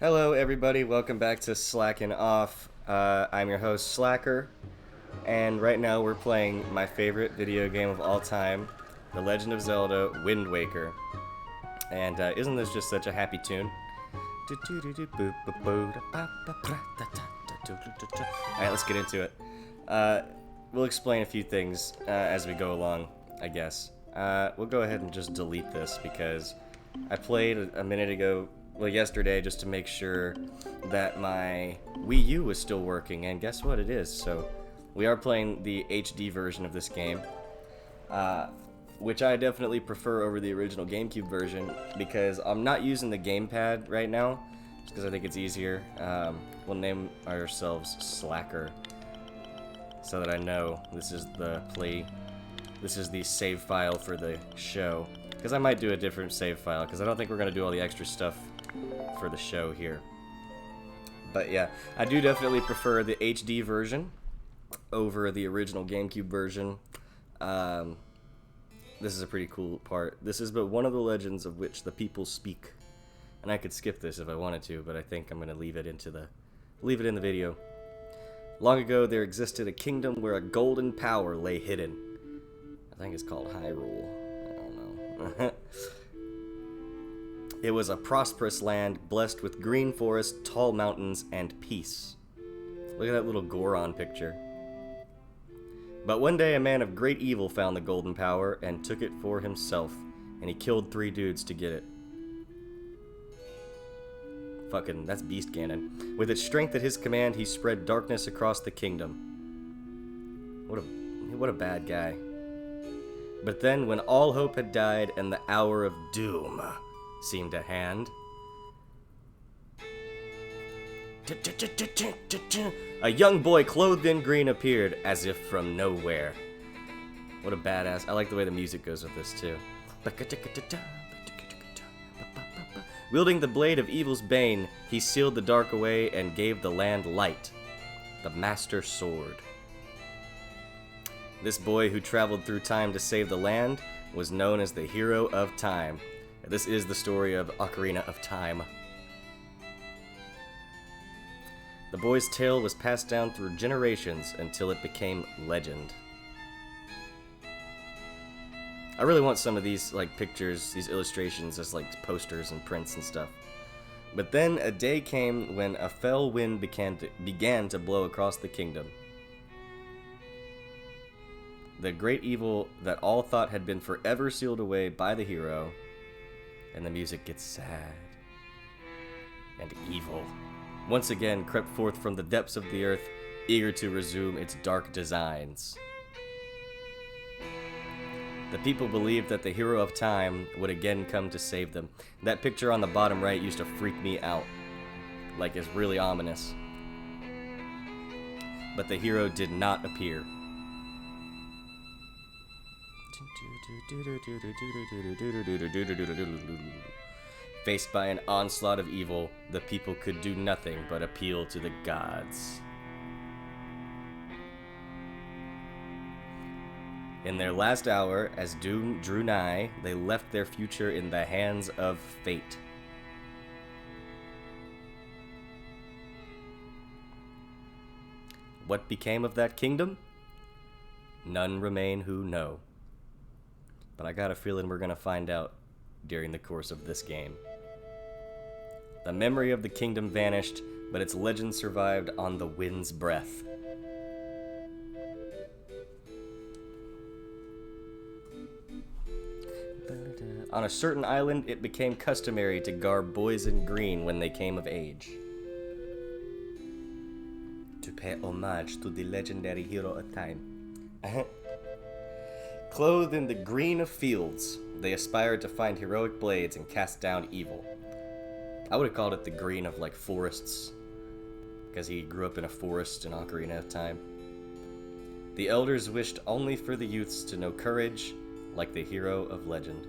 Hello, everybody. Welcome back to Slackin' Off. I'm your host, Slacker, and right now we're playing my favorite video game of all time, The Legend of Zelda: Wind Waker. And isn't this just such a happy tune? Alright, let's get into it. We'll explain a few things as we go along, I guess. We'll go ahead and just delete this because I played a minute ago, well, yesterday, just to make sure that my Wii U was still working, and guess what? It is. So we are playing the HD version of this game, which I definitely prefer over the original GameCube version because I'm not using the gamepad right now, just because I think it's easier. We'll name ourselves Slacker, so that I know this is the save file for the show. Because I might do a different save file, because I don't think we're going to do all the extra stuff for the show here. But yeah, I do definitely prefer the HD version over the original GameCube version. This is a pretty cool part. This is but one of the legends of which the people speak. And I could skip this if I wanted to, but I think I'm going to leave it in the video. Long ago, there existed a kingdom where a golden power lay hidden. I think it's called Hyrule. I don't know. It was a prosperous land, blessed with green forests, tall mountains, and peace. Look at that little Goron picture. But one day, a man of great evil found the golden power and took it for himself, and he killed 3 dudes to get it. Fucking, that's Beast Ganon. With its strength at his command, he spread darkness across the kingdom. What a bad guy. But then, when all hope had died and the hour of doom seemed at hand, a young boy clothed in green appeared as if from nowhere. What a badass. I like the way the music goes with this too. Wielding the blade of evil's bane, he sealed the dark away and gave the land light. The Master Sword. This boy who traveled through time to save the land was known as the Hero of Time. This is the story of Ocarina of Time. The boy's tale was passed down through generations until it became legend. I really want some of these pictures, these illustrations as posters and prints and stuff. But then a day came when a fell wind began to blow across the kingdom. The great evil that all thought had been forever sealed away by the hero, and the music gets sad and evil, once again crept forth from the depths of the earth, eager to resume its dark designs. The people believed that the Hero of Time would again come to save them. That picture on the bottom right used to freak me out. It's really ominous. But the hero did not appear. Faced by an onslaught of evil, the people could do nothing but appeal to the gods. In their last hour, as doom drew nigh, they left their future in the hands of fate. What became of that kingdom? None remain who know. But I got a feeling we're gonna find out during the course of this game. The memory of the kingdom vanished, but its legend survived on the wind's breath. On a certain island, it became customary to garb boys in green when they came of age, to pay homage to the legendary Hero of Time. Clothed in the green of fields, they aspired to find heroic blades and cast down evil. I would have called it the green of forests, because he grew up in a forest in Ocarina of Time. The elders wished only for the youths to know courage, like the hero of legend.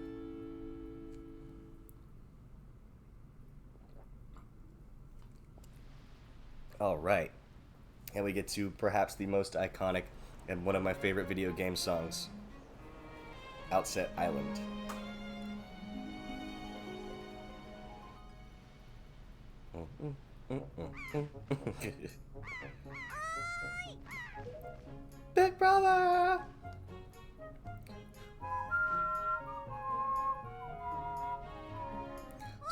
Alright, and we get to perhaps the most iconic and one of my favorite video game songs, Outset Island. Big brother!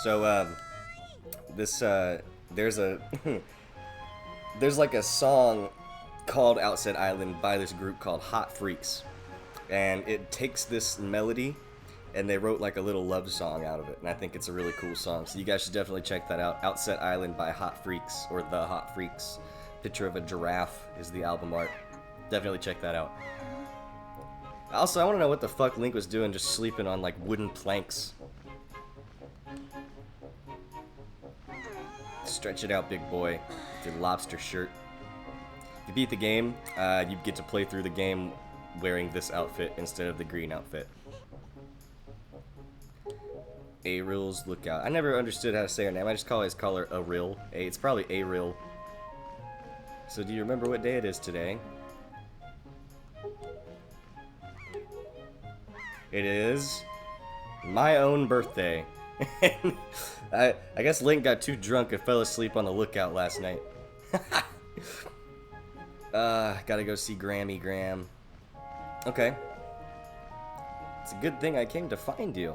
So, there's a, there's like a song called Outset Island by this group called Hot Freaks. And it takes this melody, and they wrote like a little love song out of it. And I think it's a really cool song. So you guys should definitely check that out. Outset Island by Hot Freaks, or The Hot Freaks. Picture of a giraffe is the album art. Definitely check that out. Also, I want to know what the fuck Link was doing just sleeping on like wooden planks. Stretch it out, big boy, with your lobster shirt. If you beat the game, you get to play through the game wearing this outfit instead of the green outfit. Aril's Lookout. I never understood how to say her name. I just always call her Aril. It's probably Aril. So do you remember what day it is today? It is my own birthday. I guess Link got too drunk and fell asleep on the lookout last night. Gotta go see Grammy Graham. Okay. It's a good thing I came to find you.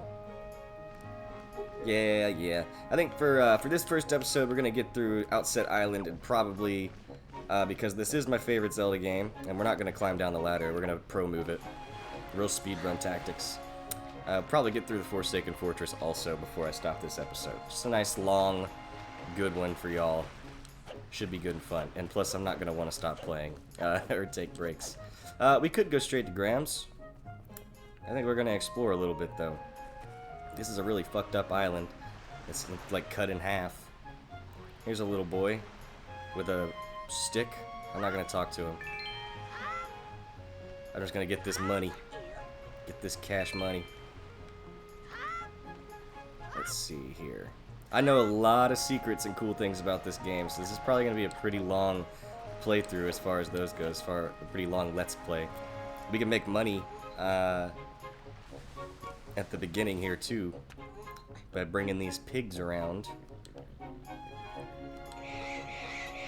Yeah. I think for this first episode, we're gonna get through Outset Island, and probably because this is my favorite Zelda game, and we're not gonna climb down the ladder. We're gonna pro move it. Real speedrun tactics. Probably get through the Forsaken Fortress also before I stop this episode. Just a nice, long, good one for y'all. Should be good and fun. And plus, I'm not going to want to stop playing or take breaks. We could go straight to Graham's. I think we're going to explore a little bit, though. This is a really fucked up island. It's like cut in half. Here's a little boy with a stick. I'm not going to talk to him. I'm just going to get this money. Get this cash money. Let's see here. I know a lot of secrets and cool things about this game, so this is probably going to be a pretty long playthrough as far as those go, as far a pretty long Let's Play. We can make money at the beginning here, too, by bringing these pigs around.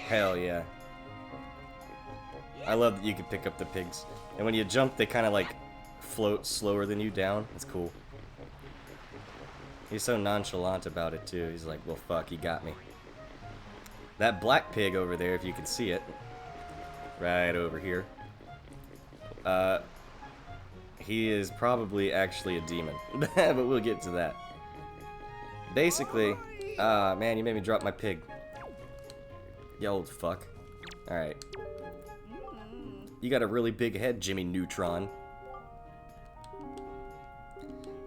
Hell yeah. I love that you can pick up the pigs. And when you jump, they kind of like float slower than you down. It's cool. He's so nonchalant about it too. He's like, well fuck, he got me. That black pig over there, if you can see it, right over here, he is probably actually a demon. But we'll get to that. Basically, man, you made me drop my pig. You old fuck. Alright. You got a really big head, Jimmy Neutron.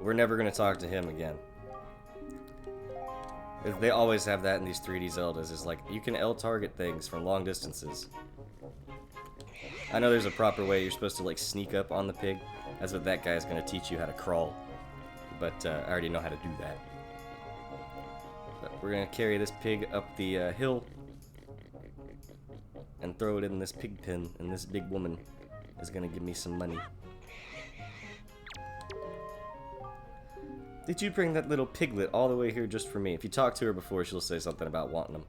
We're never gonna talk to him again. They always have that in these 3D Zeldas. It's like, you can L-target things from long distances. I know there's a proper way you're supposed to, like, sneak up on the pig. That's what that guy's gonna teach you how to crawl. But, I already know how to do that. But we're gonna carry this pig up the hill and throw it in this pig pen, and this big woman is gonna give me some money. Did you bring that little piglet all the way here just for me? If you talk to her before, she'll say something about wanting them.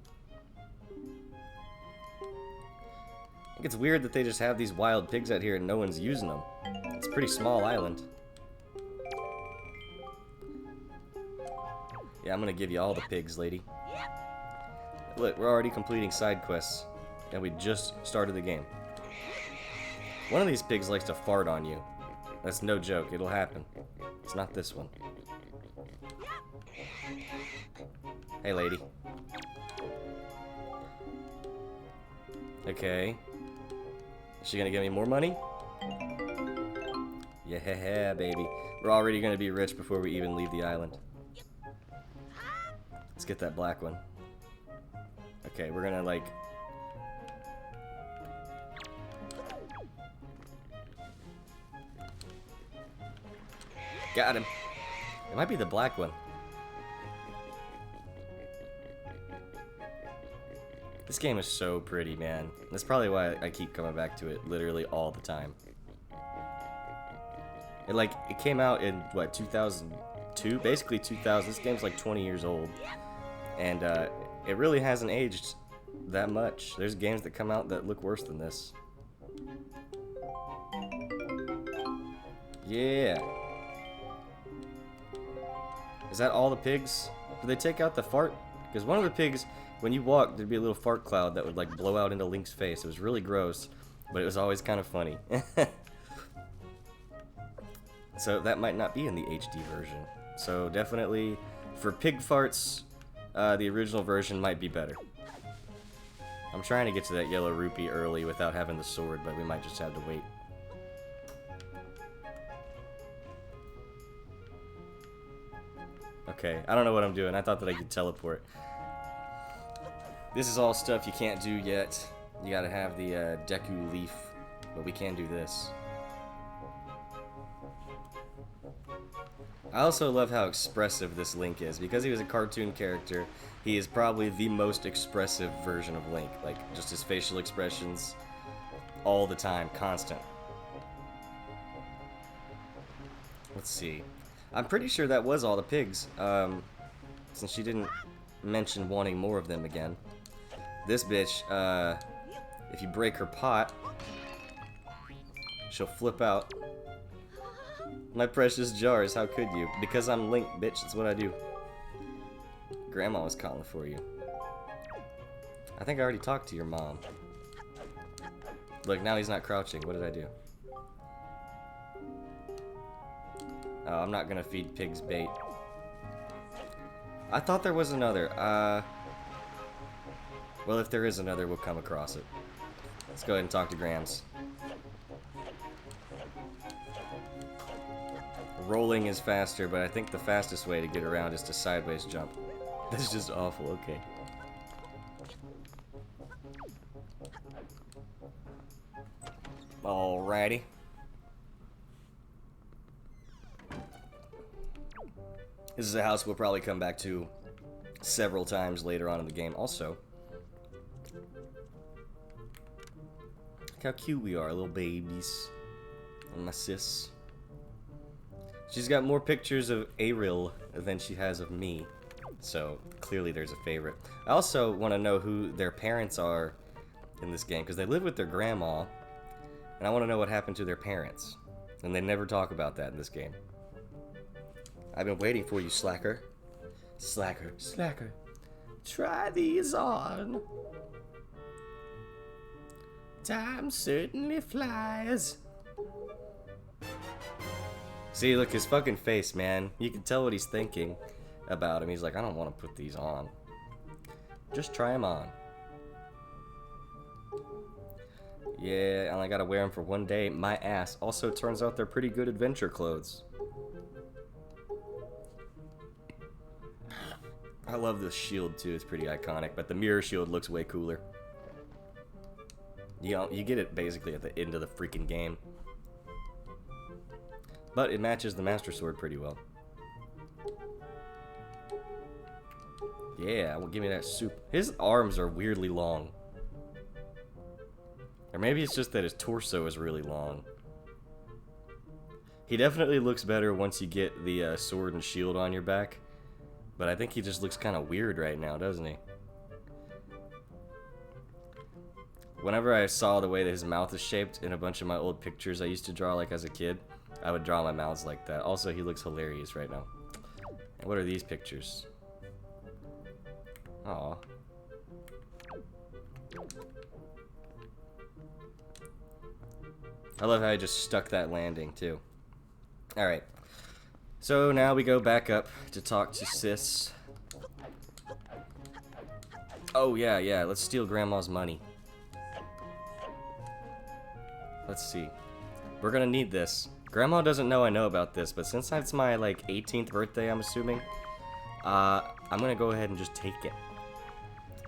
I think it's weird that they just have these wild pigs out here and no one's using them. It's a pretty small island. Yeah, I'm gonna give you all the pigs, lady. Look, we're already completing side quests, and we just started the game. One of these pigs likes to fart on you. That's no joke, it'll happen. It's not this one. Hey, lady. Okay. Is she gonna give me more money? Yeah, baby. We're already gonna be rich before we even leave the island. Let's get that black one. Okay, we're gonna, like... Got him. It might be the black one. This game is so pretty, man. That's probably why I keep coming back to it literally all the time. It came out in, what, 2002? Basically 2000. This game's like 20 years old. And It really hasn't aged that much. There's games that come out that look worse than this. Yeah. Is that all the pigs? Did they take out the fart? Because one of the pigs, when you walked, there'd be a little fart cloud that would like blow out into Link's face. It was really gross, but it was always kind of funny. So that might not be in the HD version. So definitely, for pig farts, the original version might be better. I'm trying to get to that yellow rupee early without having the sword, but we might just have to wait. Okay, I don't know what I'm doing. I thought that I could teleport. This is all stuff you can't do yet. You gotta have the Deku Leaf, but we can do this. I also love how expressive this Link is. Because he was a cartoon character, he is probably the most expressive version of Link. Like, just his facial expressions all the time, constant. Let's see. I'm pretty sure that was all the pigs, since she didn't mention wanting more of them again. This bitch, if you break her pot, she'll flip out. My precious jars, how could you? Because I'm Link, bitch, that's what I do. Grandma was calling for you. I think I already talked to your mom. Look, now he's not crouching. What did I do? Oh, I'm not gonna feed pigs bait. I thought there was another. Well, if there is another, we'll come across it. Let's go ahead and talk to Grams. Rolling is faster, but I think the fastest way to get around is to sideways jump. That's just awful, okay. Alrighty. This is a house we'll probably come back to several times later on in the game. Also, look how cute we are, little babies. And my sis. She's got more pictures of Ariel than she has of me. So, clearly there's a favorite. I also want to know who their parents are in this game, because they live with their grandma, and I want to know what happened to their parents. And they never talk about that in this game. I've been waiting for you, Slacker. Slacker, Slacker. Try these on. Time certainly flies. See, look, his fucking face, man. You can tell what he's thinking about him. He's like, I don't want to put these on. Just try them on. Yeah, and I gotta wear them for one day. My ass. Also, it turns out they're pretty good adventure clothes. I love this shield, too. It's pretty iconic, but the mirror shield looks way cooler. You know, you get it basically at the end of the freaking game. But it matches the Master Sword pretty well. Yeah, well, give me that soup. His arms are weirdly long. Or maybe it's just that his torso is really long. He definitely looks better once you get the sword and shield on your back. But I think he just looks kind of weird right now, doesn't he? Whenever I saw the way that his mouth is shaped in a bunch of my old pictures I used to draw like as a kid, I would draw my mouths like that. Also, he looks hilarious right now. And what are these pictures? Aw. I love how I just stuck that landing, too. Alright. So now we go back up to talk to Sis. Oh, yeah, let's steal Grandma's money. Let's see. We're gonna need this. Grandma doesn't know I know about this, but since it's my, like, 18th birthday, I'm assuming, I'm gonna go ahead and just take it.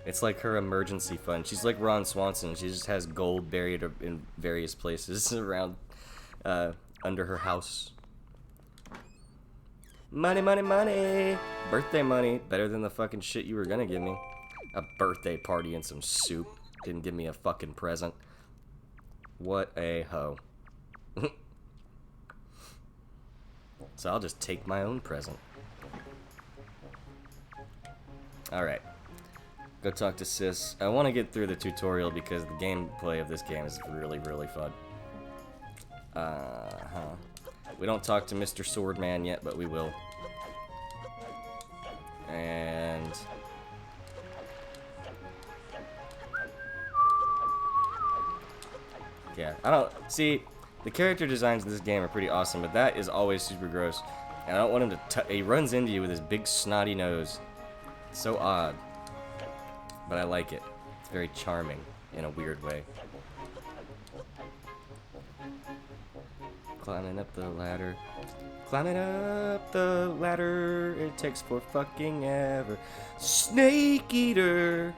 It's like her emergency fund. She's like Ron Swanson. She just has gold buried in various places around, under her house. Money, money, money! Birthday money. Better than the fucking shit you were gonna give me. A birthday party and some soup. Didn't give me a fucking present. What a hoe. So I'll just take my own present. Alright. Go talk to Sis. I want to get through the tutorial because the gameplay of this game is really, really fun. We don't talk to Mr. Swordman yet, but we will. And... yeah, I don't... see, the character designs in this game are pretty awesome, but that is always super gross. And I don't want him to... he runs into you with his big snotty nose. It's so odd. But I like it. It's very charming in a weird way. Climbing up the ladder. Climbing up the ladder. It takes for fucking ever. Snake Eater.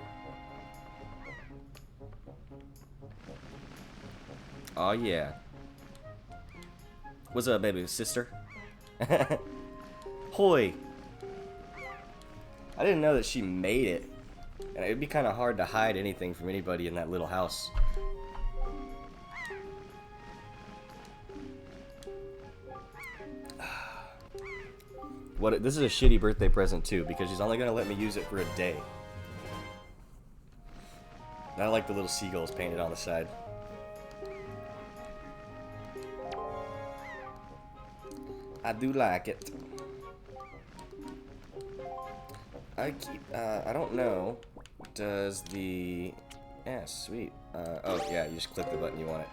Oh yeah. What's up, baby sister? Hoi. I didn't know that she made it. And it'd be kind of hard to hide anything from anybody in that little house. This is a shitty birthday present too, because she's only gonna let me use it for a day. And I like the little seagulls painted on the side. I do like it. I don't know. Does the... yeah, sweet. Oh, yeah, you just click the button you want it.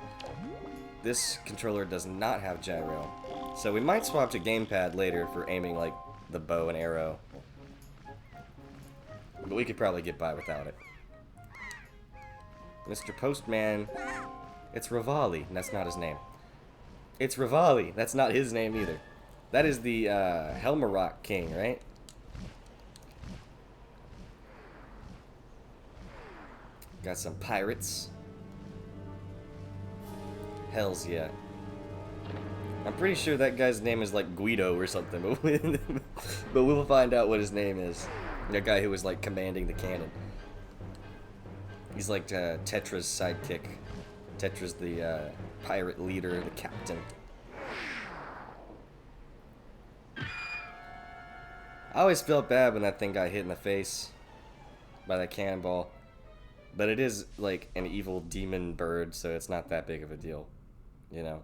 This controller does not have gyro. So we might swap to gamepad later for aiming, like, the bow and arrow. But we could probably get by without it. Mr. Postman. It's Rivali. That's not his name. It's Rivali. That's not his name either. That is the Helmarok King, right? Got some pirates. Hells yeah. I'm pretty sure that guy's name is like Guido or something, but we'll find out what his name is. That guy who was like commanding the cannon. He's like Tetra's sidekick. Tetra's the pirate leader, the captain. I always felt bad when that thing got hit in the face by that cannonball. But it is like an evil demon bird, so it's not that big of a deal. You know?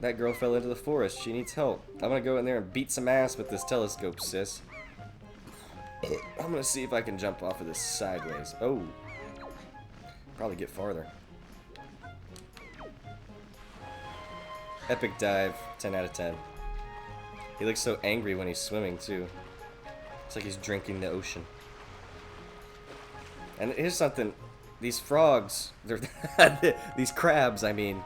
That girl fell into the forest. She needs help. I'm gonna go in there and beat some ass with this telescope, sis. I'm gonna see if I can jump off of this sideways. Oh. Probably get farther. Epic dive. 10 out of 10. He looks so angry when he's swimming, too. It's like he's drinking the ocean. And here's something. These frogs, these crabs, I mean,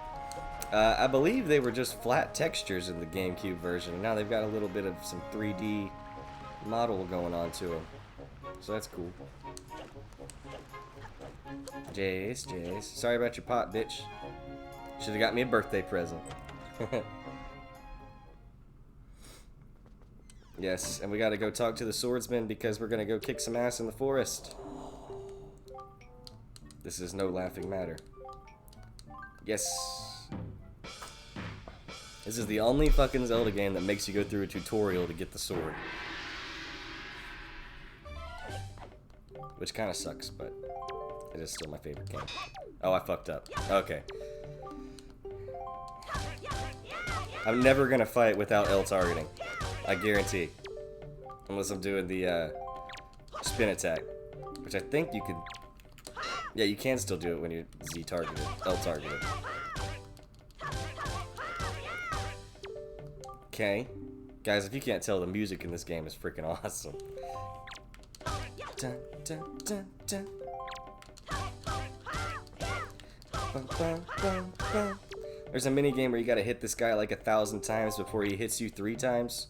I believe they were just flat textures in the GameCube version. And now they've got a little bit of some 3D model going on to them. So that's cool. Jace. Sorry about your pot, bitch. Should've got me a birthday present. Yes, and we gotta go talk to the swordsman because we're gonna go kick some ass in the forest. This is no laughing matter. Yes. This is the only fucking Zelda game that makes you go through a tutorial to get the sword. Which kind of sucks, but it is still my favorite game. Oh, I fucked up. Okay. I'm never gonna fight without L targeting. I guarantee. Unless I'm doing the spin attack. Which I think you could... yeah, you can still do it when you're Z targeted. L targeted. Okay. Guys, if you can't tell, the music in this game is freaking awesome. Dun, dun, dun, dun. Bum, bum, bum, bum. There's a mini game where you gotta hit this guy like 1,000 times before he hits you 3 times.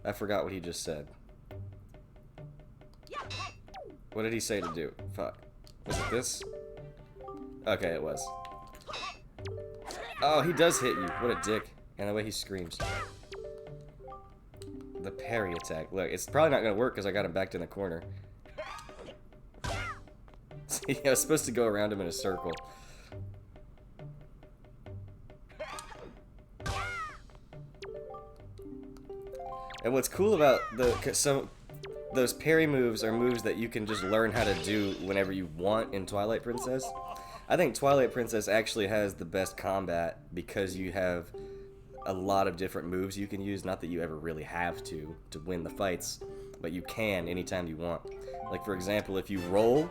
I forgot what he just said. What did he say to do? Fuck. Was it this? Okay, it was. Oh, he does hit you. What a dick. And the way he screams. The parry attack. Look, it's probably not gonna work because I got him backed in the corner. See, I was supposed to go around him in a circle. And what's cool about the those parry moves are moves that you can just learn how to do whenever you want in Twilight Princess. I think Twilight Princess actually has the best combat because you have a lot of different moves you can use. Not that you ever really have to win the fights, but you can anytime you want. Like, for example, if you roll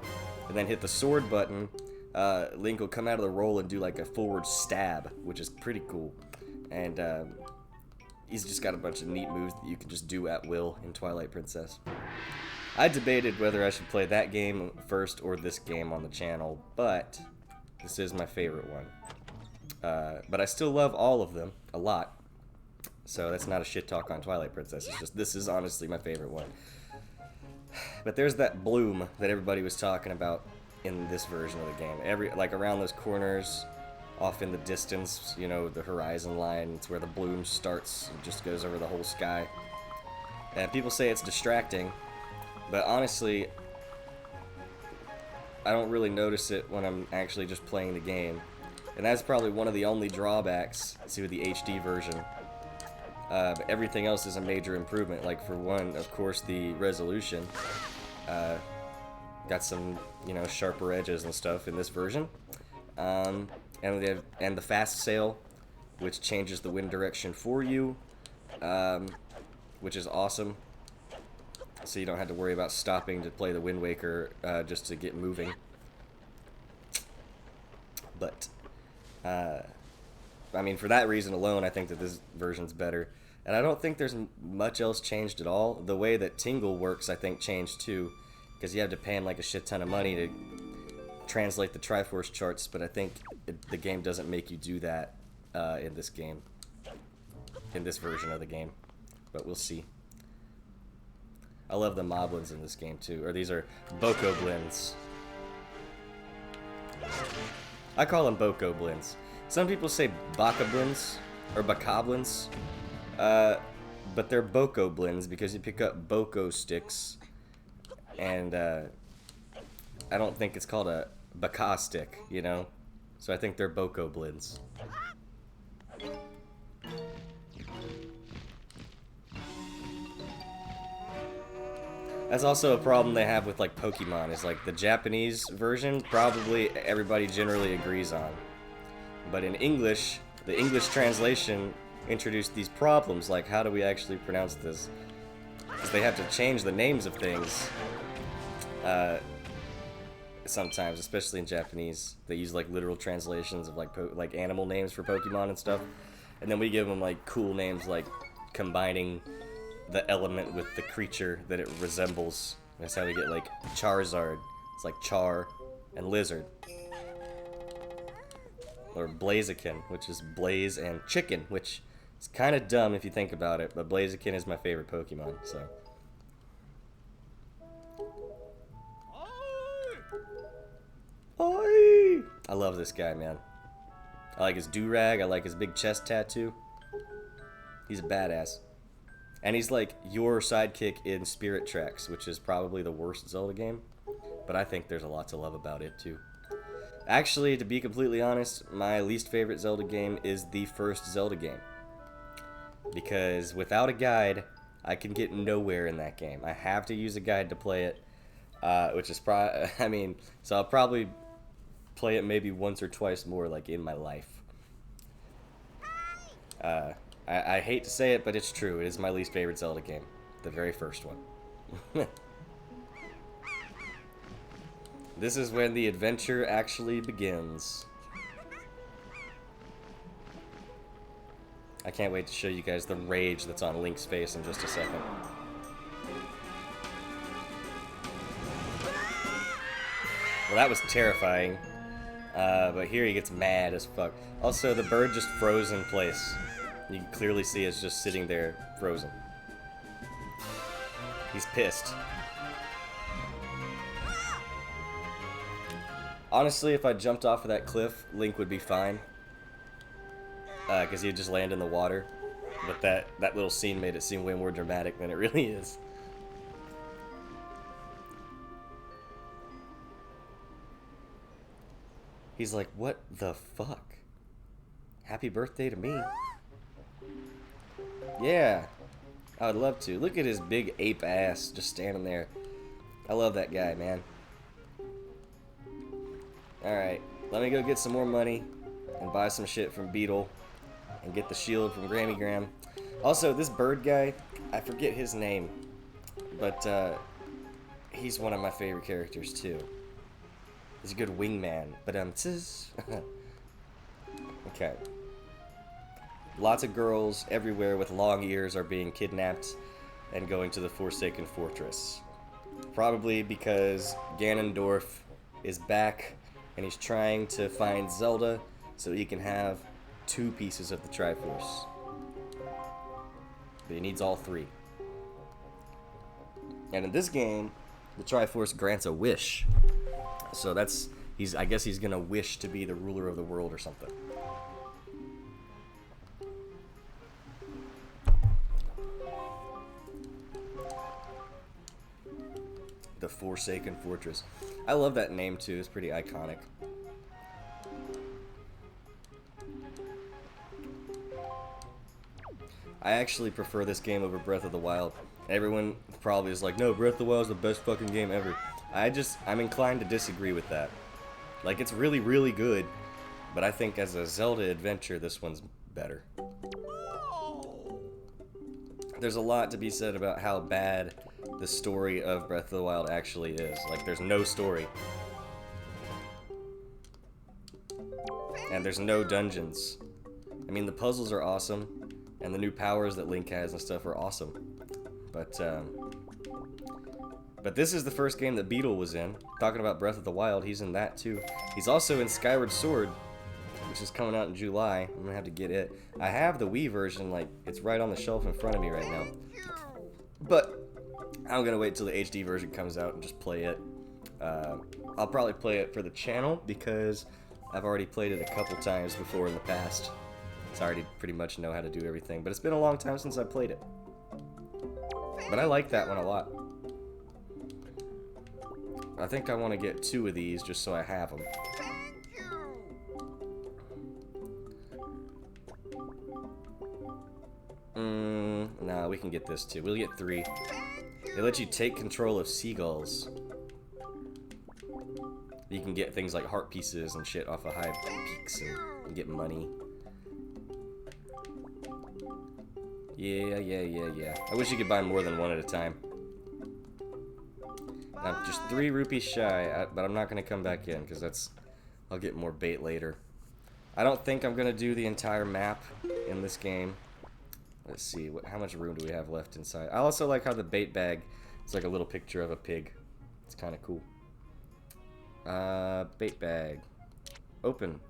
and then hit the sword button, Link will come out of the roll and do like a forward stab, which is pretty cool. And he's just got a bunch of neat moves that you can just do at will in Twilight Princess. I debated whether I should play that game first or this game on the channel, but this is my favorite one. But I still love all of them a lot. So that's not a shit talk on Twilight Princess. It's just, this is honestly my favorite one. But there's that bloom that everybody was talking about in this version of the game. Like around those corners, off in the distance, you know, the horizon line, it's where the bloom starts. It just goes over the whole sky. And people say it's distracting, but honestly, I don't really notice it when I'm actually just playing the game. And that's probably one of the only drawbacks to the HD version. But everything else is a major improvement. Like, for one, of course, the resolution. Got some, you know, sharper edges and stuff in this version. And the fast sail, which changes the wind direction for you, which is awesome. So you don't have to worry about stopping to play the Wind Waker just to get moving. But I mean, for that reason alone, I think that this version's better. And I don't think there's much else changed at all. The way that Tingle works, I think, changed too, because you have to pay him like a shit ton of money to translate the Triforce charts, but I think the game doesn't make you do that in this game, in this version of the game. But we'll see. I love the moblins in this game too, or these are bokoblins. I call them bokoblins. Some people say bokoblins or bokoblins, but they're bokoblins because you pick up boko sticks, and I don't think it's called a baka stick, you know? So I think they're bokoblins. That's also a problem they have with, like, Pokemon, is, like, the Japanese version, probably everybody generally agrees on. But in English, the English translation introduced these problems, like, how do we actually pronounce this? Because they have to change the names of things, sometimes, especially in Japanese. They use, like, literal translations of, like animal names for Pokemon and stuff. And then we give them, like, cool names, like combining the element with the creature that it resembles. That's how we get, like, Charizard. It's like Char and Lizard. Or Blaziken, which is Blaze and Chicken, which is kind of dumb if you think about it, but Blaziken is my favorite Pokemon, so. Oi! I love this guy, man. I like his do-rag, I like his big chest tattoo. He's a badass. And he's like your sidekick in Spirit Tracks, which is probably the worst Zelda game. But I think there's a lot to love about it, too. Actually, to be completely honest, my least favorite Zelda game is the first Zelda game. Because without a guide, I can get nowhere in that game. I have to use a guide to play it, which is probably, I mean, so I'll probably play it maybe once or twice more, like, in my life. I hate to say it, but it's true. It is my least favorite Zelda game. The very first one. This is when the adventure actually begins. I can't wait to show you guys the rage that's on Link's face in just a second. Well, that was terrifying. But here he gets mad as fuck. Also, the bird just froze in place. You can clearly see it's just sitting there, frozen. He's pissed. Honestly, if I jumped off of that cliff, Link would be fine. Because he'd just land in the water. But that little scene made it seem way more dramatic than it really is. He's like, what the fuck? Happy birthday to me. Yeah. I would love to. Look at his big ape ass just standing there. I love that guy, man. Alright, let me go get some more money and buy some shit from Beetle and get the shield from Grammy Gram. Also, this bird guy, I forget his name, but he's one of my favorite characters too. He's a good wingman, but okay. Lots of girls everywhere with long ears are being kidnapped and going to the Forsaken Fortress. Probably because Ganondorf is back and he's trying to find Zelda so he can have 2 pieces of the Triforce. But he needs all 3. And in this game, the Triforce grants a wish. So I guess he's gonna wish to be the ruler of the world or something. The Forsaken Fortress. I love that name too, it's pretty iconic. I actually prefer this game over Breath of the Wild. Everyone probably is like, no, Breath of the Wild is the best fucking game ever. I'm inclined to disagree with that. Like, it's really, really good, but I think as a Zelda adventure, this one's better. There's a lot to be said about how bad the story of Breath of the Wild actually is. Like, there's no story. And there's no dungeons. I mean, the puzzles are awesome, and the new powers that Link has and stuff are awesome. But this is the first game that Beetle was in. Talking about Breath of the Wild, he's in that too. He's also in Skyward Sword, which is coming out in July. I'm gonna have to get it. I have the Wii version, like, it's right on the shelf in front of me right now. But I'm gonna wait till the HD version comes out and just play it. I'll probably play it for the channel because I've already played it a couple times before in the past. So I already pretty much know how to do everything. But it's been a long time since I played it. But I like that one a lot. I think I want to get 2 of these just so I have them. Nah, we can get this too. We'll get 3. They let you take control of seagulls. You can get things like heart pieces and shit off of high peaks and get money. Yeah. I wish you could buy more than 1 at a time. I'm just 3 rupees shy, but I'm not going to come back in because I'll get more bait later. I don't think I'm going to do the entire map in this game. Let's see, how much room do we have left inside? I also like how the bait bag is like a little picture of a pig. It's kind of cool. Bait bag. Open.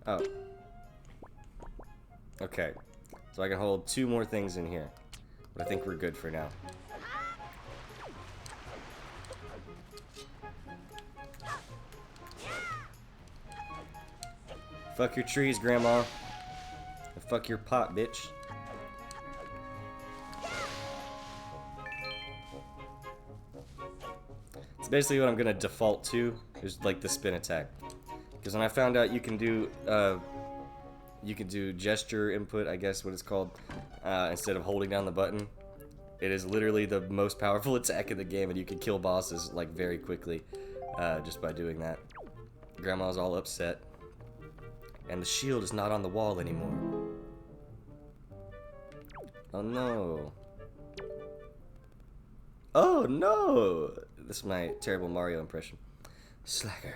Oh. Okay. So I can hold 2 more things in here. But I think we're good for now. Fuck your trees, Grandma. And fuck your pot, bitch. It's basically what I'm gonna default to, is like the spin attack. Because when I found out you can do gesture input, I guess what it's called, instead of holding down the button, it is literally the most powerful attack in the game, and you can kill bosses like very quickly just by doing that. Grandma's all upset. And the shield is not on the wall anymore. Oh no. Oh no! This is my terrible Mario impression. Slacker.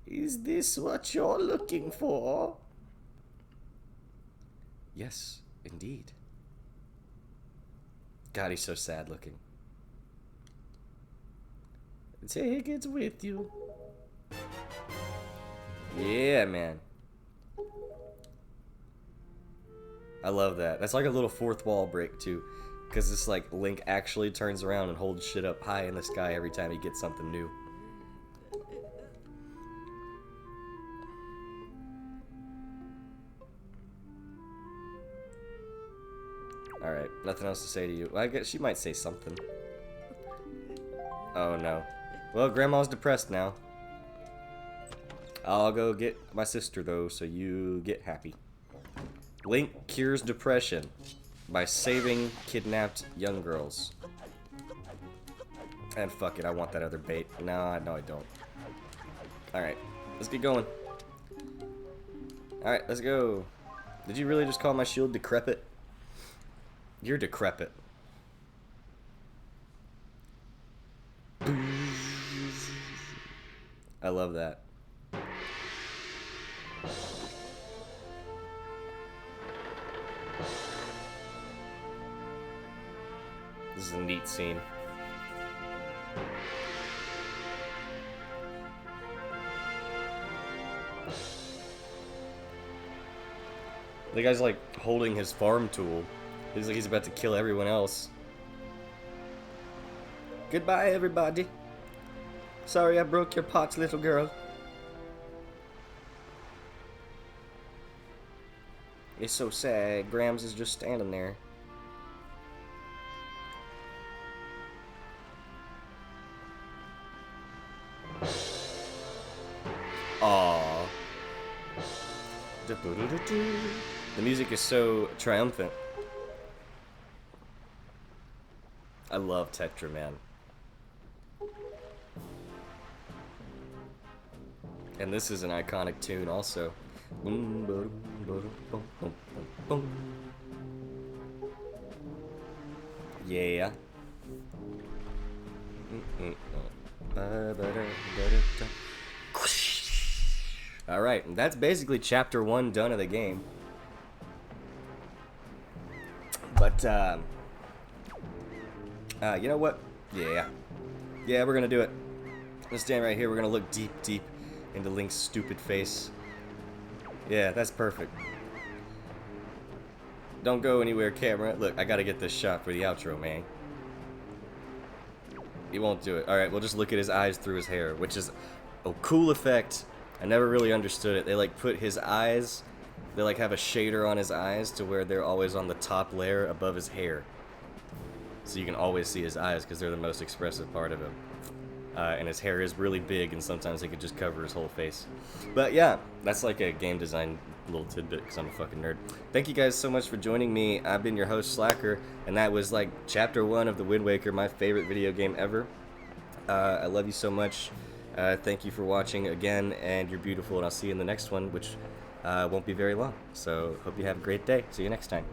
Is this what you're looking for? Yes, indeed. God, he's so sad looking. Take it with you. Yeah, man. I love that. That's like a little 4th wall break, too. Because this, like, Link actually turns around and holds shit up high in the sky every time he gets something new. Alright, nothing else to say to you. Well, I guess she might say something. Oh, no. Well, Grandma's depressed now. I'll go get my sister, though, so you get happy. Link cures depression by saving kidnapped young girls. And fuck it, I want that other bait. No, I don't. Alright, let's get going. Alright, let's go. Did you really just call my shield decrepit? You're decrepit. I love that. This is a neat scene. The guy's like holding his farm tool. He's like he's about to kill everyone else. Goodbye, everybody. Sorry I broke your pots, little girl. It's so sad. Grams is just standing there. Aww. The music is so triumphant. I love Tetra, man. And this is an iconic tune also. Yeah. Alright, and that's basically chapter 1 done of the game. But, you know what? Yeah, we're gonna do it. Let's stand right here. We're gonna look deep, deep into Link's stupid face. Yeah, that's perfect. Don't go anywhere, camera. Look, I gotta get this shot for the outro, man. He won't do it. Alright, we'll just look at his eyes through his hair, which is a cool effect. I never really understood it. They like put his eyes, they like have a shader on his eyes to where they're always on the top layer above his hair. So you can always see his eyes because they're the most expressive part of him. And his hair is really big, and sometimes he could just cover his whole face. But yeah, that's like a game design little tidbit because I'm a fucking nerd. Thank you guys so much for joining me. I've been your host, Slacker, and that was like chapter 1 of The Wind Waker, my favorite video game ever. I love you so much. Thank you for watching again, and you're beautiful, and I'll see you in the next one, which won't be very long. So hope you have a great day. See you next time.